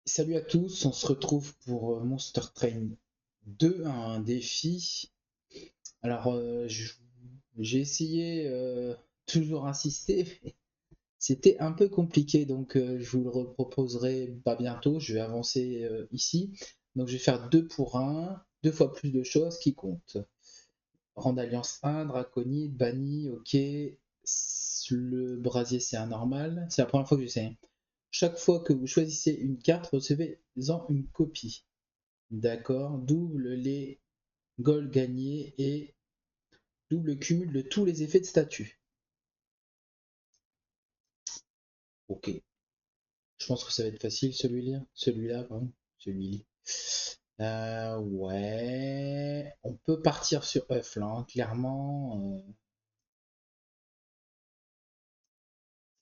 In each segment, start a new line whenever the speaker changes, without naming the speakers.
Salut à tous, on se retrouve pour Monster Train 2, un défi. Alors, j'ai essayé, toujours insister, mais c'était un peu compliqué, donc je vous le reproposerai pas bientôt. Je vais avancer ici. Donc, je vais faire 2 pour 1, deux fois plus de choses qui comptent. Rang d'alliance 1, Draconide, banni, ok. Le brasier, c'est un normal. C'est la première fois que j'essaie. Chaque fois que vous choisissez une carte, recevez-en une copie. D'accord. Double les goals gagnés et double cumul de tous les effets de statut. Ok. Je pense que ça va être facile celui-là. Celui-là, pardon. Celui-là. Ouais. On peut partir sur œuf là, hein. Clairement.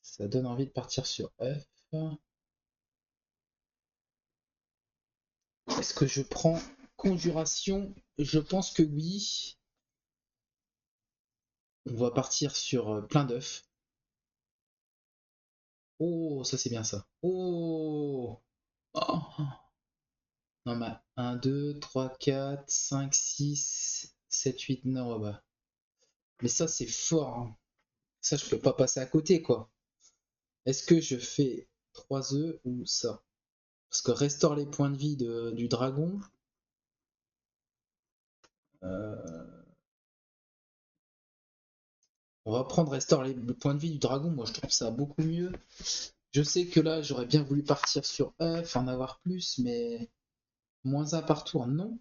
Ça donne envie de partir sur œuf. Est-ce que je prends conjuration? Je pense que oui. On va partir sur plein d'œufs. Oh, ça c'est bien ça. Oh, oh. Non, mais 1, 2, 3, 4, 5, 6, 7, 8, non, ouais, bah. Mais ça, c'est fort, hein. Ça, je peux pas passer à côté, quoi. Est-ce que je fais 3 œufs ou ça? Parce que restaure les points de vie du dragon. euh, On va prendre restaure les points de vie du dragon. Moi, je trouve ça beaucoup mieux. Je sais que là, j'aurais bien voulu partir sur œuf, en avoir plus, mais moins un par tour, non.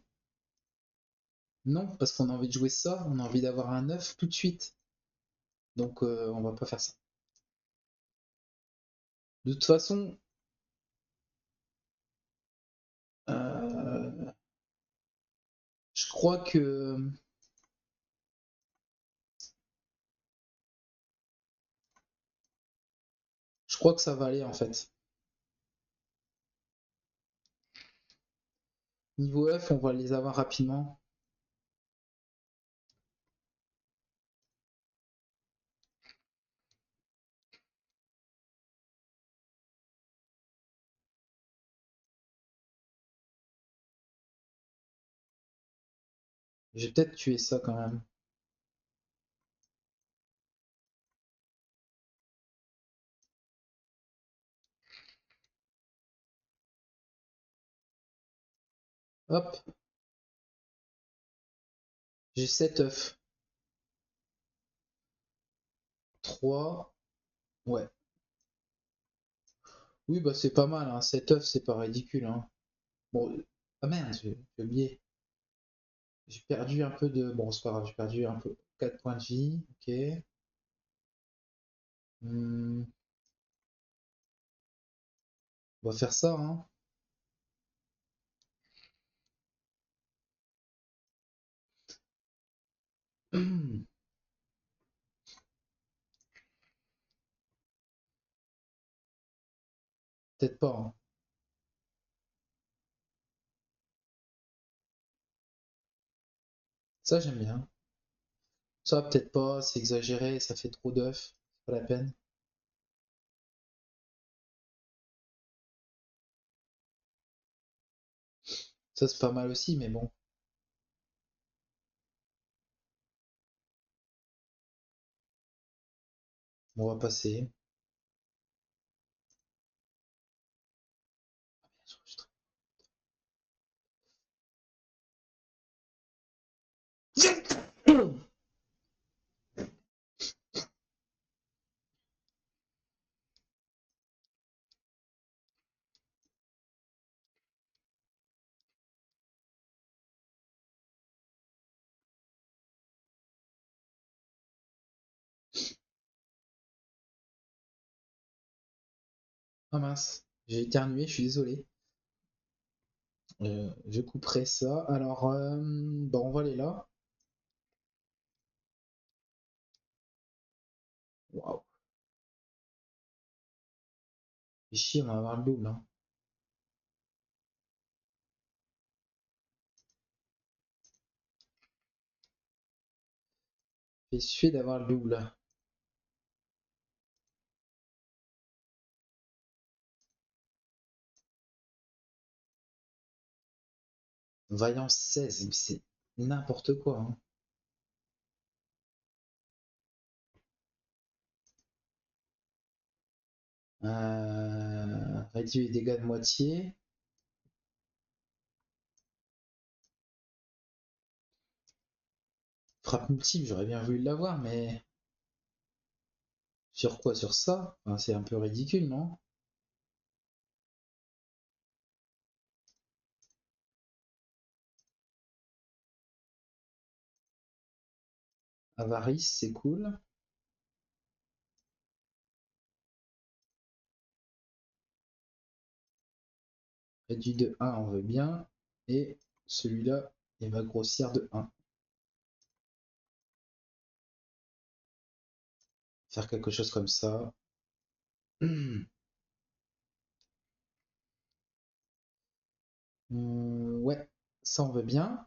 Non, parce qu'on a envie de jouer ça, on a envie d'avoir un œuf tout de suite. Donc, on va pas faire ça. De toute façon, Euh, je crois que ça va aller en fait. Niveau F, on va les avoir rapidement. J'ai peut-être tué ça quand même. Hop, j'ai 7 œufs. 3. Ouais. Oui, bah c'est pas mal, hein. 7 œufs, c'est pas ridicule, hein. Bon, ah merde, j'ai oublié. J'ai perdu un peu de. Bon, c'est pas grave, j'ai perdu un peu. 4 points de vie, ok. Hmm, on va faire ça, hein. Peut-être pas, hein. Ça, j'aime bien. Ça, peut-être pas, c'est exagéré, ça fait trop d'œufs. C'est pas la peine. Ça, c'est pas mal aussi, mais bon, on va passer. Ah mince, j'ai éternué, je suis désolé. Je couperai ça. Alors, bah, on va aller là. Waouh. Fais chier, on va avoir le double, hein. Fais chier d'avoir le double. Vaillance 16, mais c'est n'importe quoi. Hein. Réduit les dégâts de moitié. Frappe multiple, j'aurais bien voulu l'avoir, mais sur quoi? Sur ça? Enfin, c'est un peu ridicule, non? Avarice, c'est cool. Réduit de 1, on veut bien. Et celui-là, il va grossir de 1. Faire quelque chose comme ça. Ouais, ça on veut bien.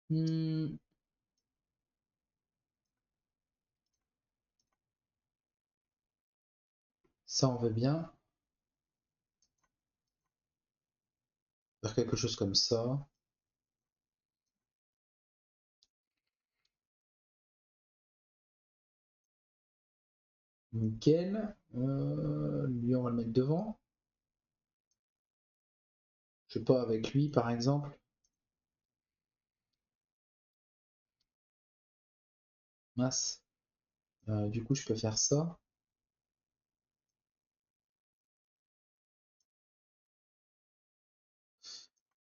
Hmm, ça on veut bien. Faire quelque chose comme ça. Nickel. Lui on va le mettre devant. Je sais pas, avec lui par exemple. Mince. Du coup je peux faire ça.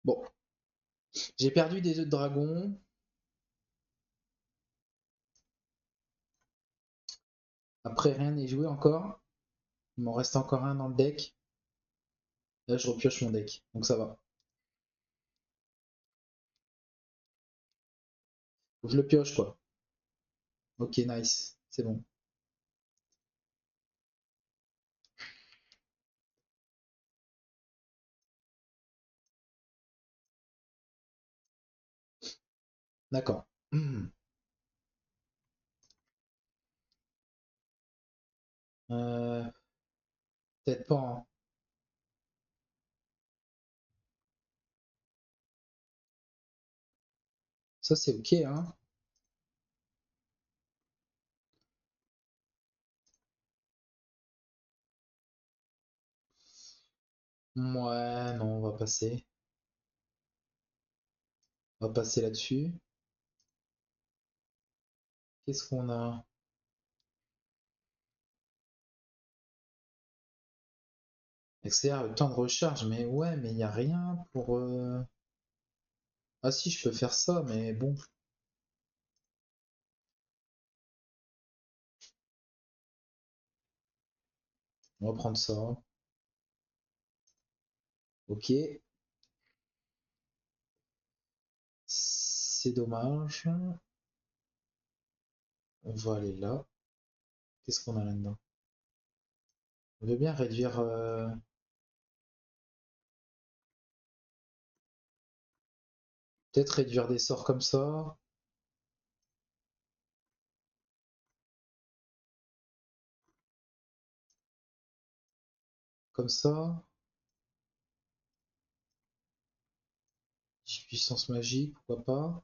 Bon, j'ai perdu des œufs de dragon. Après rien n'est joué encore. Il m'en reste encore un dans le deck. Là je repioche mon deck. Donc ça va. Faut que je le pioche quoi. Ok, nice. C'est bon. D'accord. Euh, peut-être pas. Hein. Ça c'est ok hein. Ouais, non, on va passer. On va passer là-dessus. Qu'est-ce qu'on a? Accélère le temps de recharge, mais ouais, mais il n'y a rien pour... Ah si, je peux faire ça, mais bon, on va prendre ça. Ok, c'est dommage. On va aller là. Qu'est-ce qu'on a là-dedans? On veut bien réduire... Peut-être réduire des sorts comme ça. Comme ça. Puissance magique, pourquoi pas.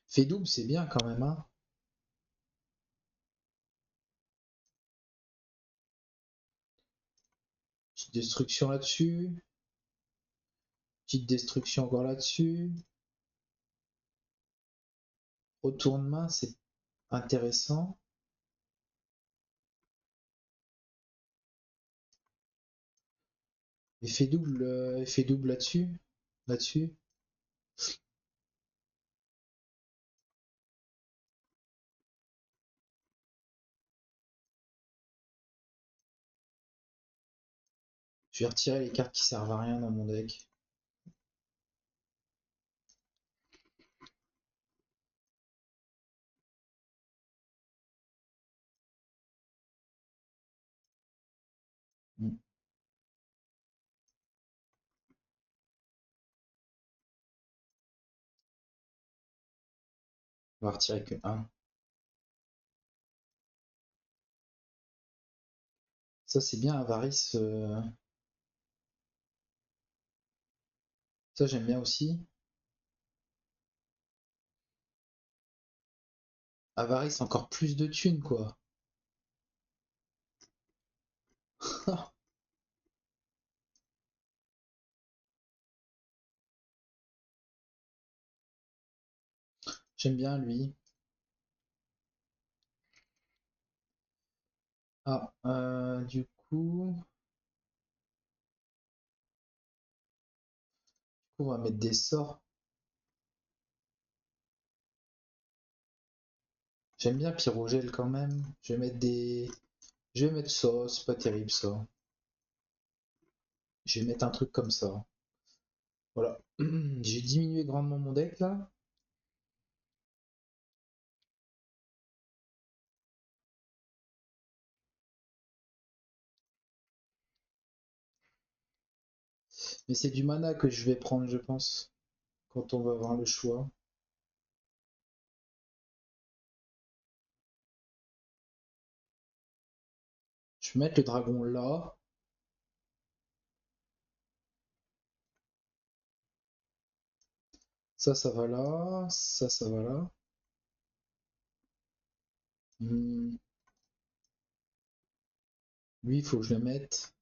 Fait double, c'est bien quand même, hein. Petite destruction là-dessus. Petite destruction encore là-dessus. Retournement, c'est intéressant. Effet double là-dessus. Là-dessus. Je vais retirer les cartes qui servent à rien dans mon deck. Mm. On va retirer que un. Ça, c'est bien, avarice. Ça, j'aime bien aussi. Avarice, encore plus de thunes, quoi. J'aime bien lui. Ah, on va mettre des sorts. J'aime bien Pyrogel quand même. Je vais mettre des. Je vais mettre ça, c'est pas terrible ça. Je vais mettre un truc comme ça. Voilà. J'ai diminué grandement mon deck là. Mais c'est du mana que je vais prendre, je pense. Quand on va avoir le choix. Je vais mettre le dragon là. Ça va là. Ça va là. Hmm, Lui, il faut que je le mette.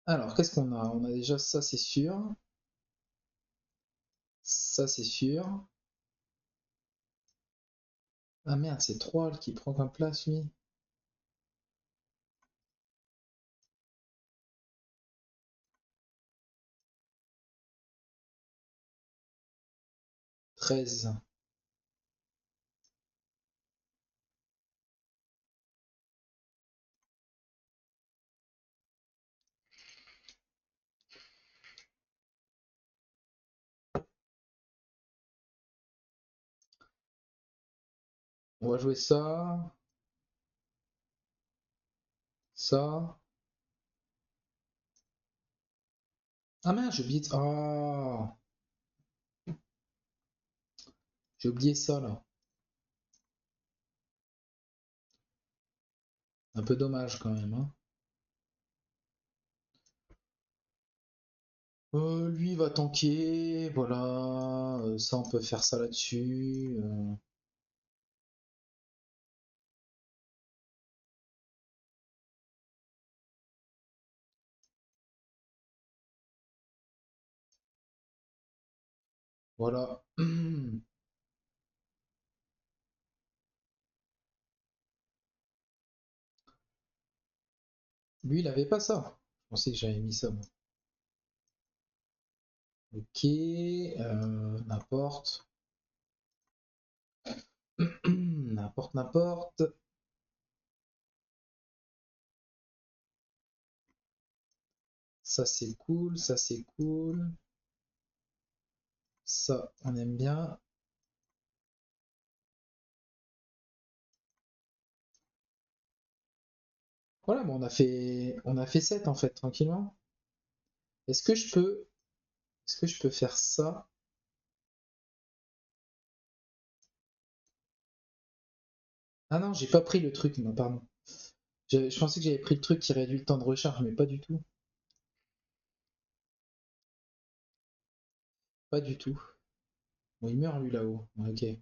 Alors, qu'est-ce qu'on a? On a déjà ça, c'est sûr. Ça, c'est sûr. Ah merde, c'est 3 qui prend comme place, lui. 13. On va jouer ça. Ça. Ah merde, j'ai oublié. Ah, j'ai oublié ça là. Un peu dommage quand même, hein. Lui il va tanker, voilà. Ça, on peut faire ça là-dessus. Voilà. Lui, il avait pas ça. Je pensais que j'avais mis ça, moi. Ok, n'importe. N'importe, n'importe. Ça, c'est cool, ça, c'est cool. Ça, on aime bien. Voilà, bon, on a fait 7 en fait, tranquillement. Est-ce que je peux, est-ce que je peux faire ça? Ah non, j'ai pas pris le truc, non, pardon. Je pensais que j'avais pris le truc qui réduit le temps de recharge, mais pas du tout. Pas du tout. Bon, il meurt lui là-haut. Ouais, ok.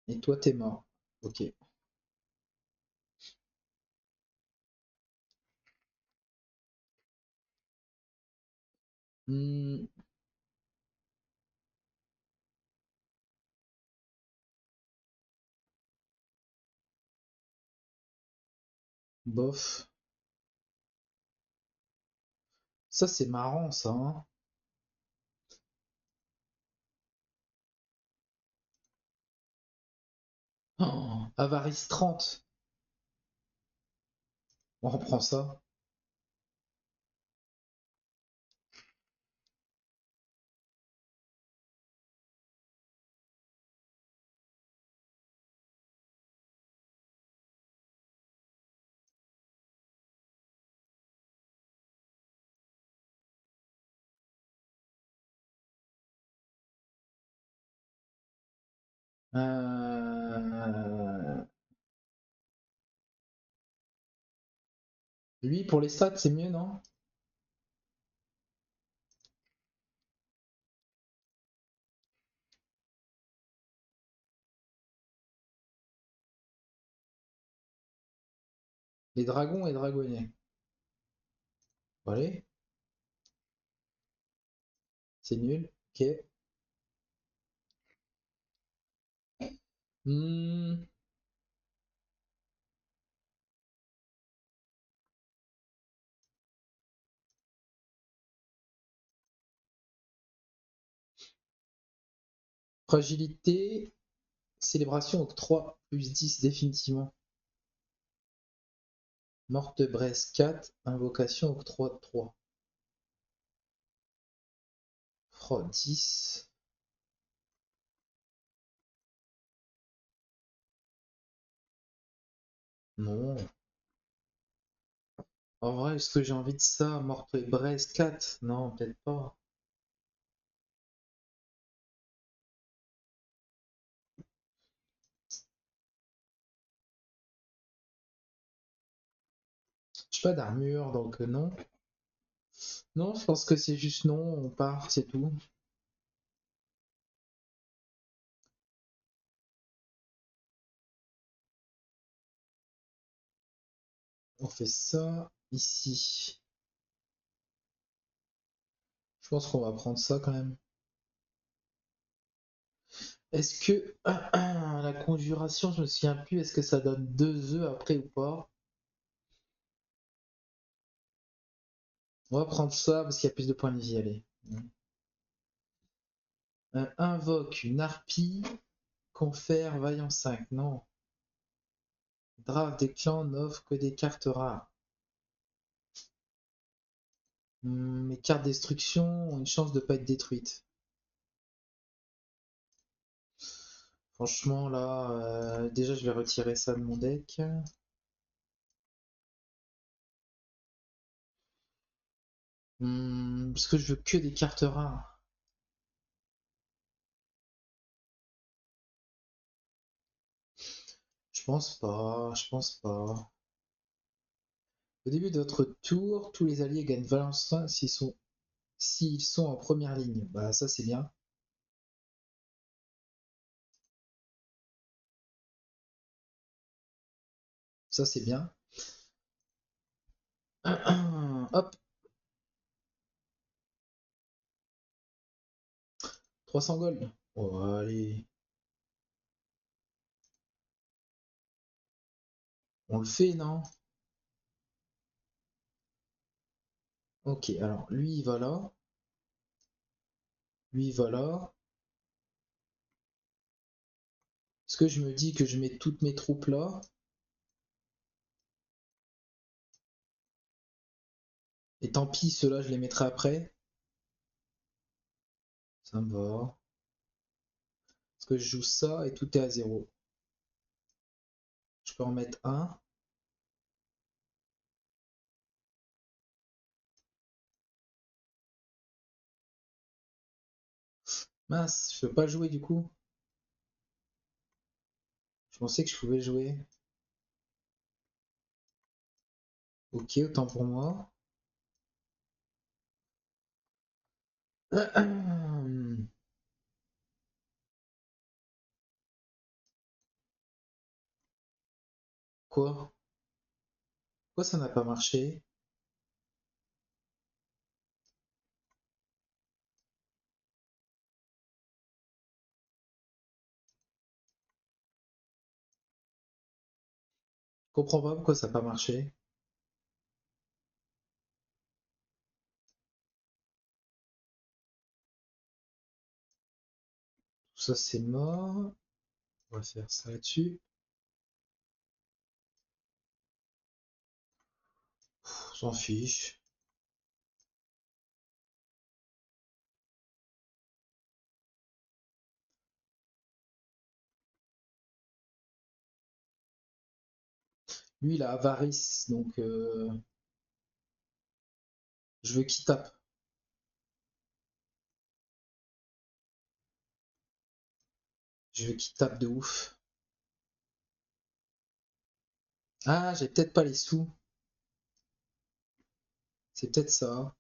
Et toi, t'es mort. Ok. Hmm, bof. Ça, c'est marrant, ça, hein. Oh, Avarice 30. On reprend ça. Euh, Lui, pour les stats, c'est mieux, non? Les dragons et dragonniers. Allez, c'est nul. Ok. Hmm, Fragilité, célébration octroi plus 10 définitivement. Morte Bresse 4, invocation octroi 3. Oh, 10. Non. En vrai, est-ce que j'ai envie de ça? Morte Bresse 4? Non, peut-être pas. J'ai pas d'armure, donc non. Non, je pense que c'est juste non, on part, c'est tout. On fait ça ici. Je pense qu'on va prendre ça quand même. Est-ce que la conjuration, je me souviens plus, est-ce que ça donne 2 œufs après ou pas? On va prendre ça parce qu'il y a plus de points de vie, allez. Invoque une harpie, confère vaillant 5. Non. Drave des clans n'offre que des cartes rares. Mes cartes destruction ont une chance de pas être détruites. Franchement, là, déjà, je vais retirer ça de mon deck. Parce que je veux que des cartes rares. Je pense pas, je pense pas. Au début de votre tour, tous les alliés gagnent Valence 1 s'ils sont en première ligne. Bah ça c'est bien. Ça c'est bien. Hop, 300 gold. Oh, allez, on le fait, non? Ok, alors lui il va là. Lui il va là. Est-ce que je me dis que je mets toutes mes troupes là? Et tant pis, ceux-là je les mettrai après. Ça me va. Parce que je joue ça et tout est à zéro. Je peux en mettre un. Mince, je peux pas jouer du coup. Je pensais que je pouvais jouer. Ok, autant pour moi. Quoi? Pourquoi ça n'a pas marché? Je comprends pas pourquoi ça n'a pas marché. Tout ça c'est mort. On va faire ça là-dessus. On s'en fiche. Lui il a avarice, donc je veux qu'il tape. Je veux qu'il tape de ouf. Ah, j'ai peut-être pas les sous. C'est peut-être ça.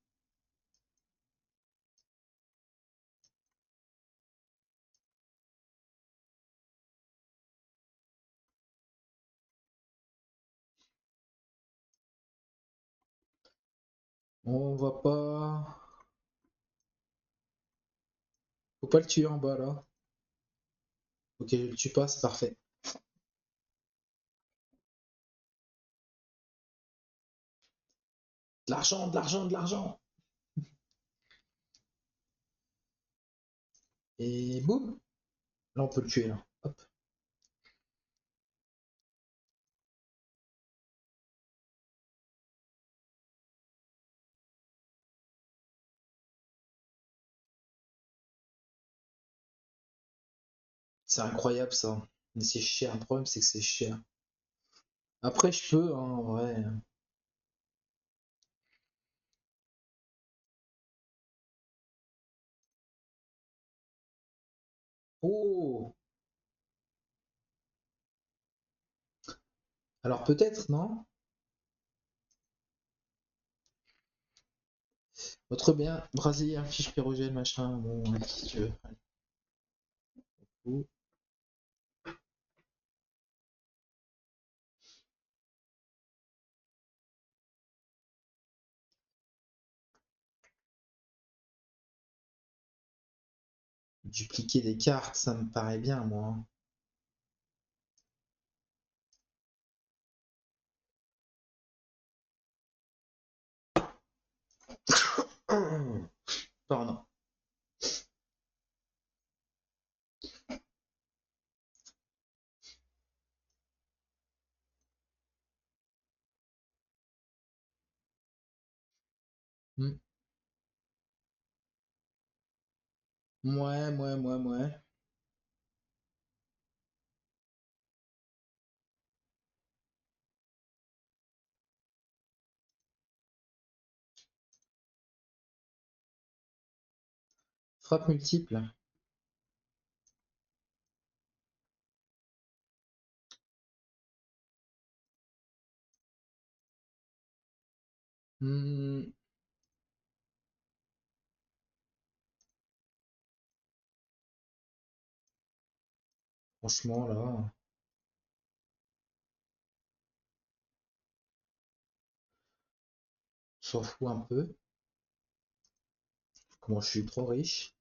On va pas. Faut pas le tuer en bas là. Ok, je le tue pas, c'est parfait. De l'argent, de l'argent, de l'argent. Et boum. Là, on peut le tuer là. Hop. C'est incroyable ça. Mais c'est cher. Le problème, c'est que c'est cher. Après, je peux, hein, en vrai. Oh! Alors peut-être, non? Autre bien, brésilien, fiche pérogène, machin. Bon, ouais, si tu veux. Allez. Oh. Dupliquer des cartes, ça me paraît bien, moi. Pardon. Hmm. Ouais. Frappe multiple. Hmm. Franchement, là, on s'en fout un peu. Comment je suis trop riche.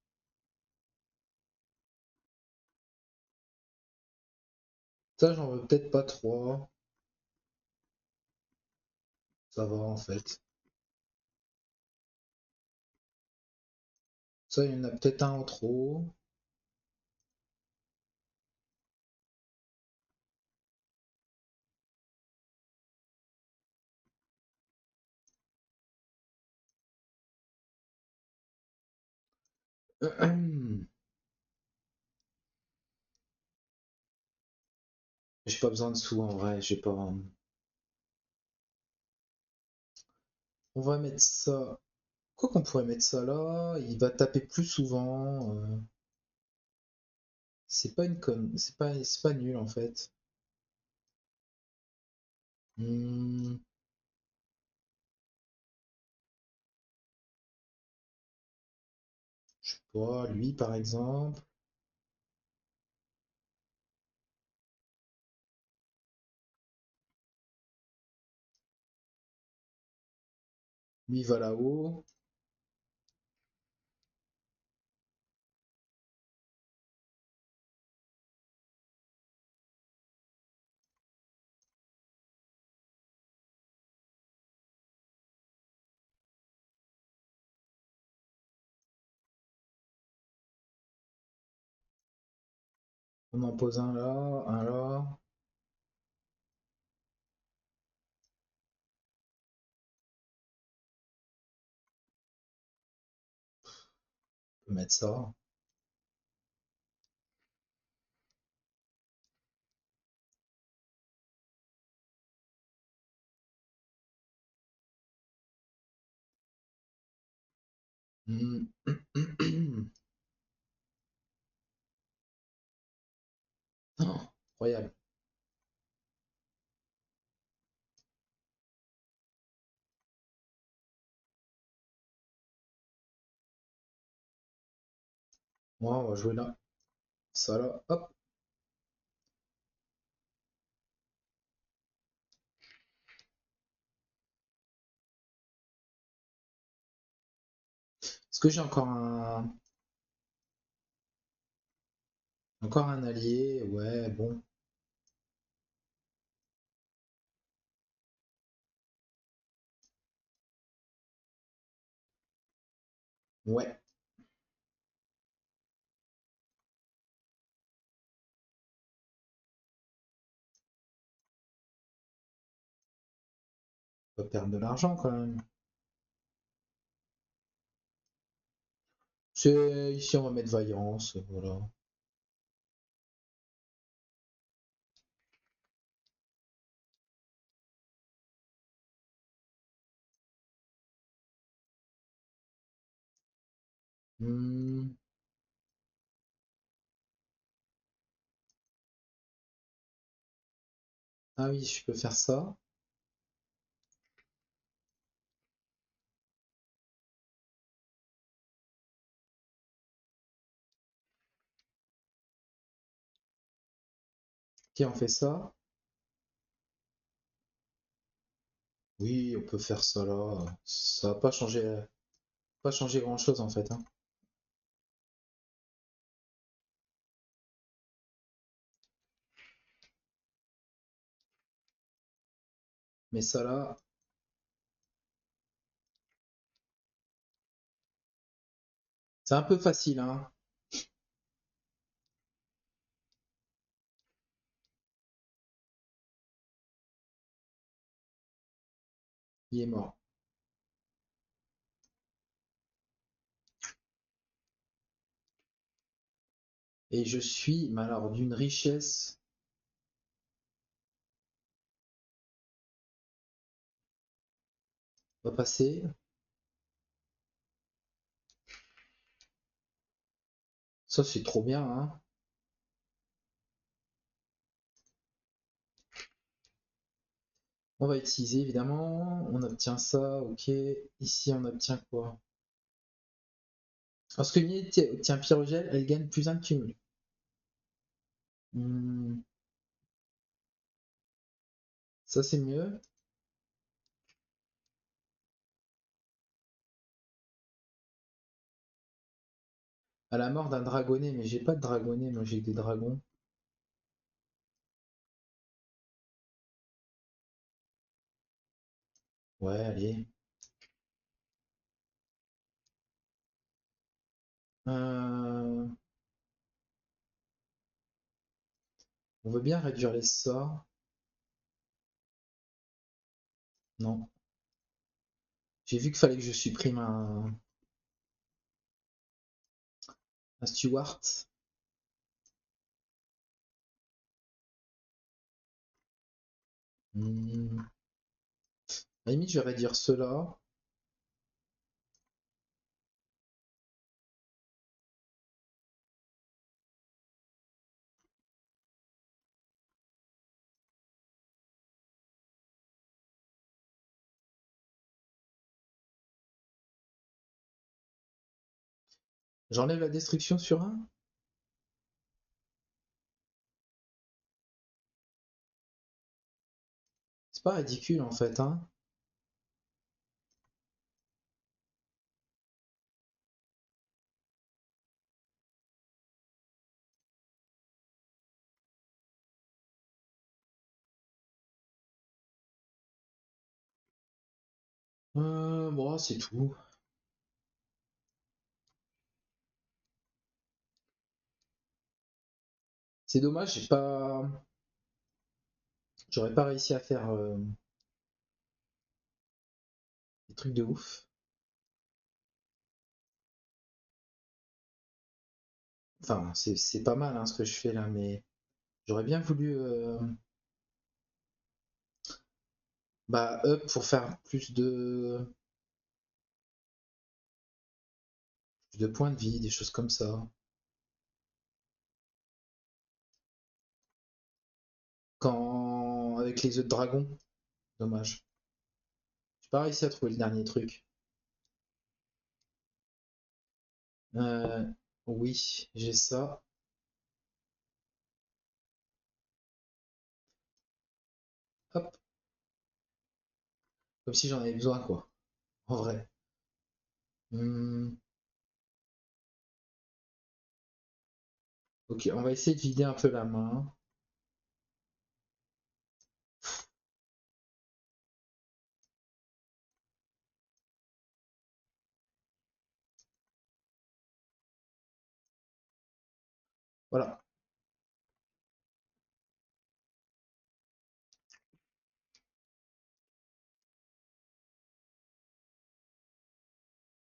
Ça, j'en veux peut-être pas trop. Ça va, en fait. Ça, il y en a peut-être un en trop. J'ai pas besoin de sous, en vrai. J'ai pas... On va mettre ça. Quoi qu'on pourrait mettre ça là, il va taper plus souvent. C'est pas une conne, c'est pas nul en fait. Hmm, je sais pas, lui par exemple, lui il va là-haut, on en pose un là, on peut mettre ça. Hmm. Royal. Moi, on va jouer là. Ça là, hop. Est-ce que j'ai encore un allié? Ouais, bon. Ouais, on va perdre de l'argent quand même. C'est ici on va mettre vaillance, voilà. Hmm. Ah oui, je peux faire ça. Ok, on fait ça. Oui, on peut faire ça là. Ça va pas changer grand-chose en fait, hein. Mais ça là, c'est un peu facile, hein. Il est mort. Et je suis, mais alors d'une richesse. On va passer. Ça c'est trop bien, hein. On va utiliser évidemment. On obtient ça, ok. Ici on obtient quoi? Lorsque l'unité obtient Pyrogel, elle gagne plus un de cumul. Hmm, ça c'est mieux. À la mort d'un dragonnet, mais j'ai pas de dragonnet, moi j'ai des dragons. Ouais, allez. Euh, on veut bien réduire les sorts. Non. J'ai vu qu'il fallait que je supprime un steward. Hmm. À la limite, je vais réduire cela. J'enlève la destruction sur un. C'est pas ridicule en fait, hein. Bon, c'est tout. C'est dommage, j'aurais pas réussi à faire des trucs de ouf. Enfin, c'est pas mal hein, ce que je fais là, mais j'aurais bien voulu bah up pour faire plus de points de vie, des choses comme ça. quand avec les œufs de dragon. Dommage. J'ai pas réussi à trouver le dernier truc. Euh, oui, j'ai ça. Hop, comme si j'en avais besoin, quoi. En vrai. Hmm, ok, on va essayer de vider un peu la main. Voilà.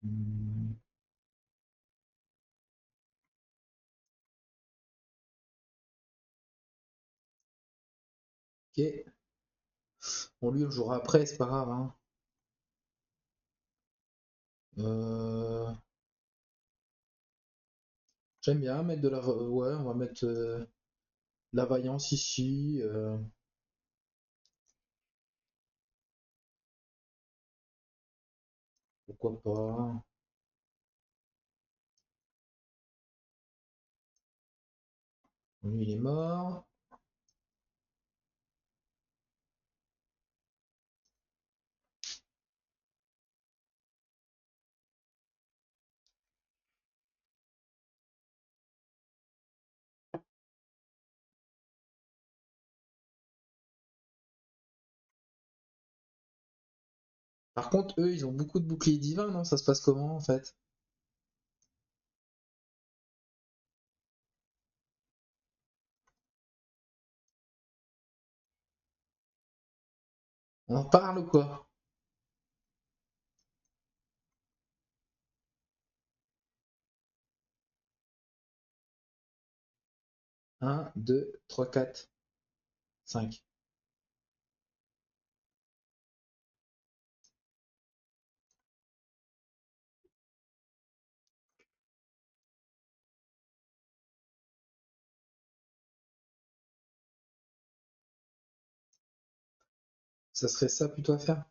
Hmm, ok. On lui on jouera après, c'est pas grave, hein. Euh, J'aime bien mettre de la... Ouais, on va mettre la vaillance ici. Pourquoi pas. Lui, il est mort. Par contre, eux, ils ont beaucoup de boucliers divins, non? Ça se passe comment, en fait? On en parle ou quoi? 1, 2, 3, 4, 5. Ça serait ça plutôt à faire?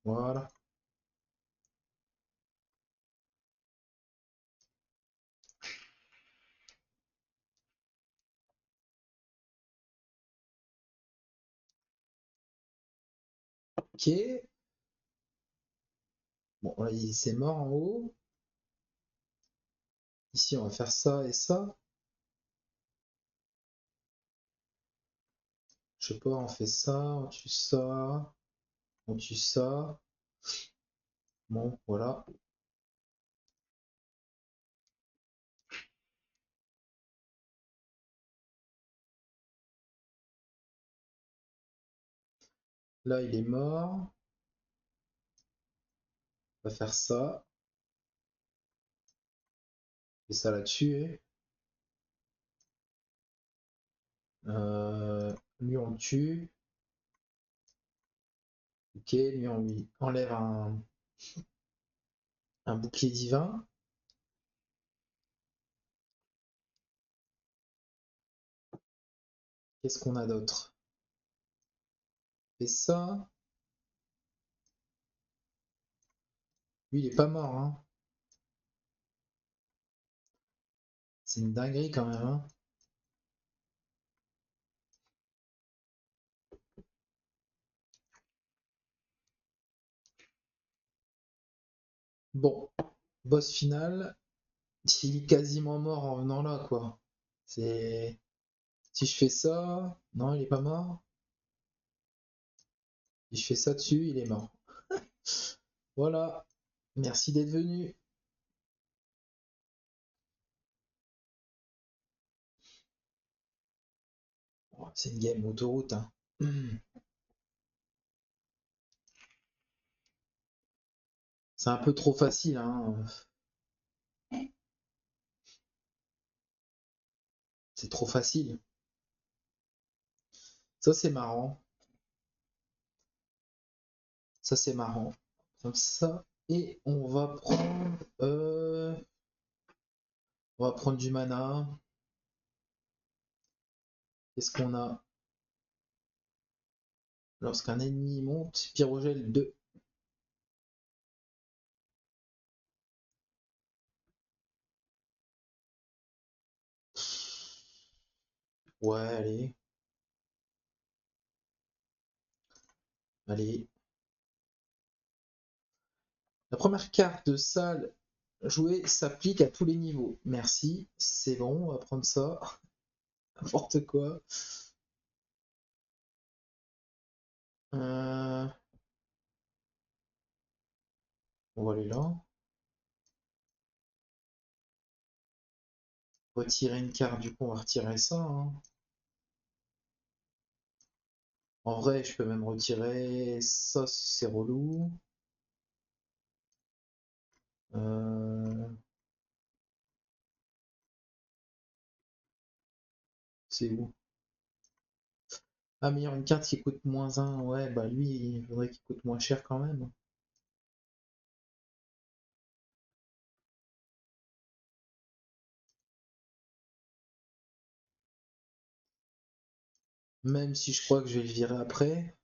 Voilà. Ok. Bon, là, c'est mort en haut. Ici, on va faire ça et ça. Je sais pas, on fait ça, on tue ça, on tue ça. Bon, voilà. Là, il est mort. On va faire ça. Et ça l'a tué. Lui, on le tue. Ok, lui, on lui enlève un bouclier divin. Qu'est-ce qu'on a d'autre? Et ça. Lui, il est pas mort, hein. C'est une dinguerie quand même, hein. Bon, boss final. Il est quasiment mort en venant là, quoi. C'est... Si je fais ça... Non, il est pas mort. Si je fais ça dessus, il est mort. Voilà. Merci d'être venu. Oh, c'est une game autoroute, hein. C'est un peu trop facile, hein. C'est trop facile. Ça, c'est marrant. Ça, c'est marrant. Comme ça. Et on va prendre du mana. Qu'est-ce qu'on a? Lorsqu'un ennemi monte, pyrogèle 2. Ouais, allez. Allez. La première carte de salle jouée s'applique à tous les niveaux. Merci, c'est bon, on va prendre ça. N'importe quoi. Euh, On va aller là. Retirer une carte, du coup on va retirer ça, hein. En vrai, je peux même retirer ça, c'est relou. Euh, C'est où? Ah, mais il y a une carte qui coûte -1. Ouais, bah lui, il faudrait qu'il coûte moins cher quand même. Même si je crois que je vais le virer après.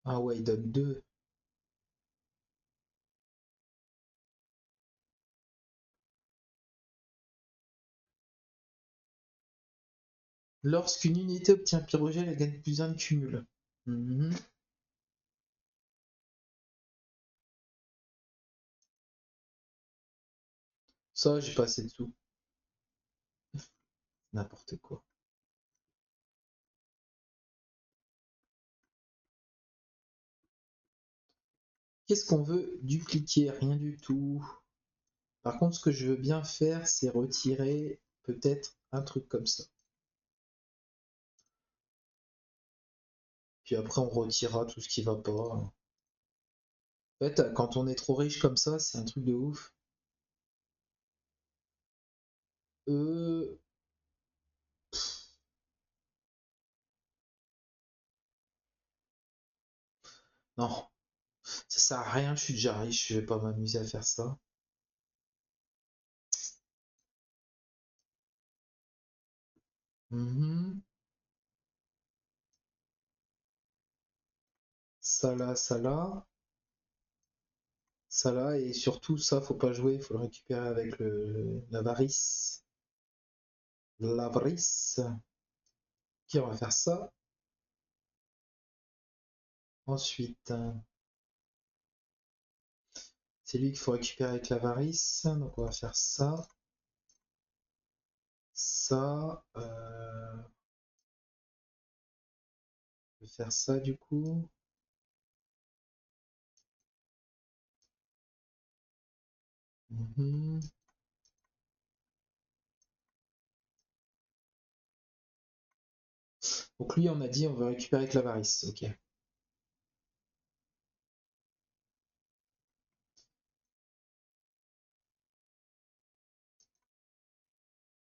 Ah ouais, il donne 2. Lorsqu'une unité obtient pyrogène, elle gagne plus 1 de cumul. Mhm. Ça, j'ai pas assez de sous. N'importe quoi. Qu'est-ce qu'on veut dupliquer? Rien du tout. Par contre, ce que je veux bien faire, c'est retirer peut-être un truc comme ça. Puis après, on retirera tout ce qui va pas. En fait, quand on est trop riche comme ça, c'est un truc de ouf. Euh... Non, ça sert à rien, je suis déjà riche, je vais pas m'amuser à faire ça. Mhm. Ça là, ça là, ça là, et surtout ça, faut pas jouer, faut le récupérer avec l'avarice. L'avarice. Ok, on va faire ça. Ensuite, c'est lui qu'il faut récupérer avec l'avarice. Donc on va faire ça. Ça. Je vais faire ça du coup. Mhm. Donc lui, on a dit on veut récupérer avec l'avarice. Ok.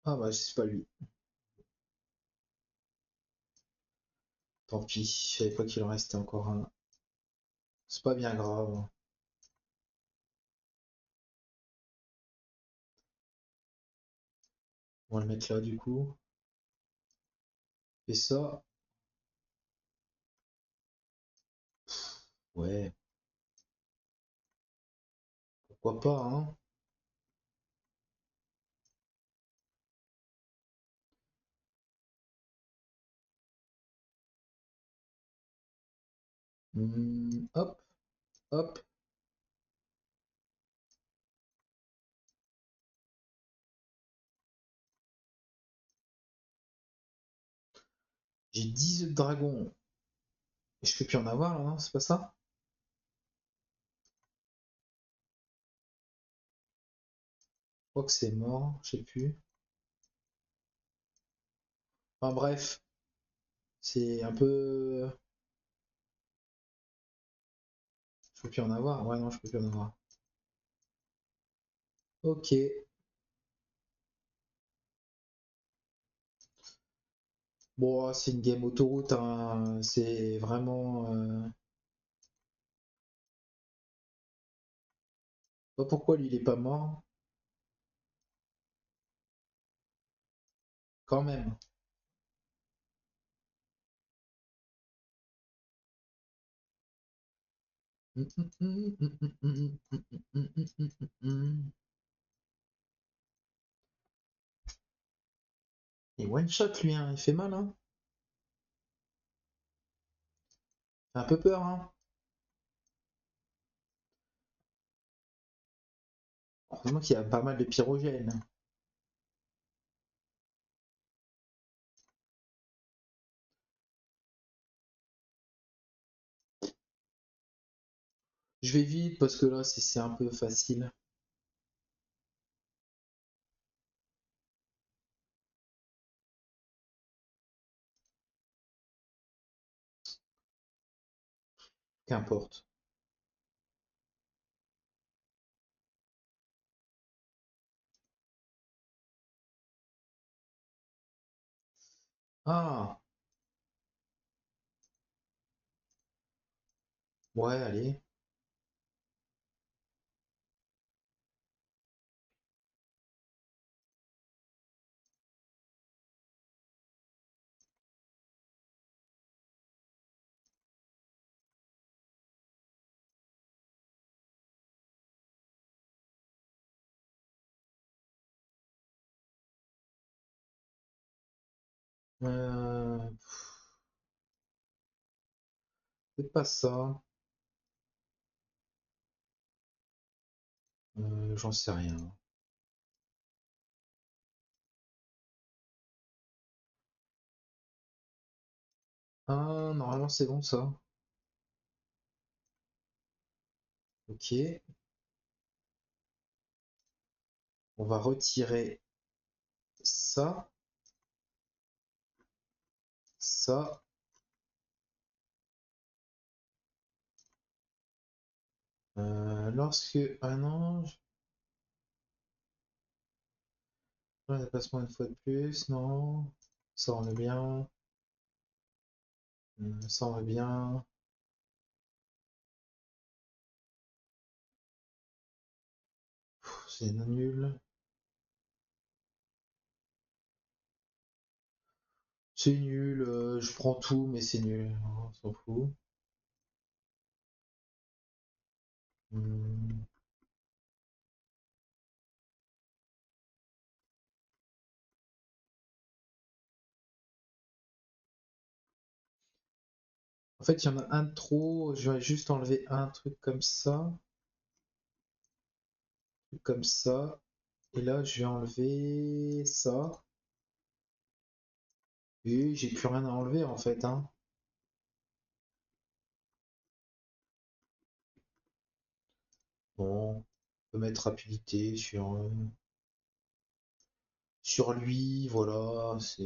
Ah bah c'est pas lui. Tant pis, je savais pas qu'il en restait encore un. C'est pas bien grave. On va le mettre là du coup. Et ça. Ouais, pourquoi pas, hein. Hop, hop. J'ai 10 œufs de dragon. Et je peux plus en avoir là, hein, c'est pas ça? Je crois que c'est mort, je sais plus. Enfin bref, c'est un peu. Je peux plus en avoir? Ouais, non, je peux plus en avoir. Ok. Bon, c'est une game autoroute, hein. C'est vraiment. Pas pourquoi lui il est pas mort. Quand même. Il one shot lui, hein. Il fait mal, hein. Il fait un peu peur, hein. Heureusement qu'il y a pas mal de pyrogènes. Je vais vite parce que là c'est un peu facile. Qu'importe. Ah, ouais, allez. Euh, c'est pas ça. J'en sais rien. Ah, normalement c'est bon ça. Ok. On va retirer ça, ça. Lorsque... Ah non, un déplacement une fois de plus, non. Ça on est bien. Ça on est bien. C'est nul. C'est nul, je prends tout, mais c'est nul. On s'en fout. Hmm. En fait, il y en a un de trop. Je vais juste enlever un truc comme ça. Et là, je vais enlever ça. Et j'ai plus rien à enlever en fait, hein. Bon, on peut mettre rapidité sur lui. Voilà, c'est.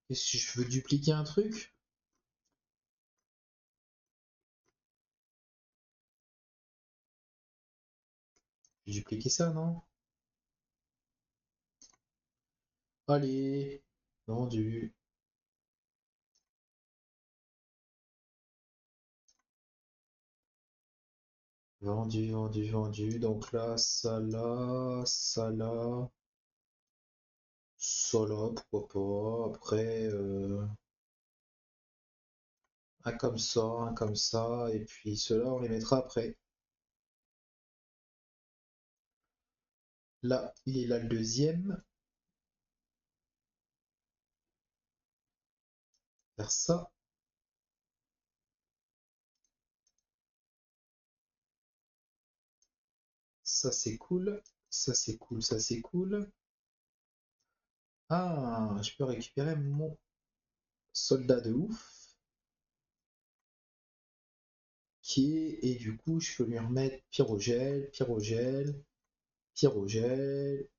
Et si je veux dupliquer un truc, je vais dupliquer ça, non? Allez, vendu. Vendu, vendu, vendu. Donc là, ça là, ça là. Ça là, pourquoi pas. Après, un comme ça, et puis ceux-là, on les mettra après. Là, il est là le deuxième. Faire ça. Ça, c'est cool. Ça, c'est cool. Ça, c'est cool. Ah, je peux récupérer mon soldat de ouf. Et du coup, je peux lui remettre pyrogel, pyrogel, pyrogel.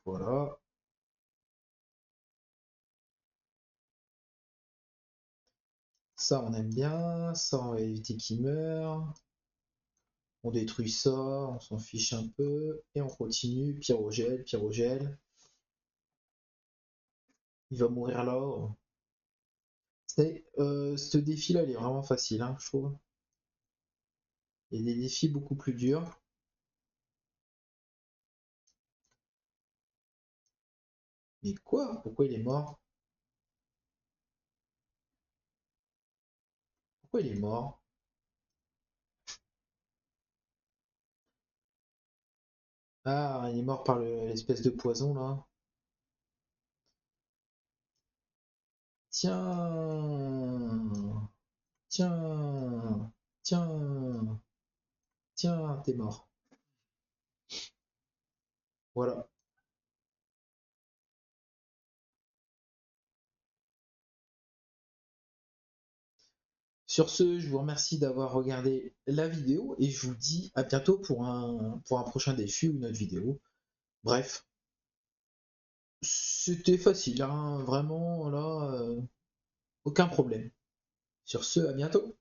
Voilà. Ça, on aime bien. Ça, on va éviter qu'il meure. On détruit ça, on s'en fiche un peu. Et on continue. Pyrogel, pyrogel. Il va mourir là. Ce défi-là, il est vraiment facile, hein, je trouve. Il y a des défis beaucoup plus durs. Mais quoi? Pourquoi il est mort?
Pourquoi il est mort? Ah, il est mort par l'espèce de poison là. Tiens, tiens, tiens, tiens, t'es mort. Voilà. Sur ce, je vous remercie d'avoir regardé la vidéo et je vous dis à bientôt pour un prochain défi ou une autre vidéo. Bref, c'était facile, hein, vraiment, là, aucun problème. Sur ce, à bientôt.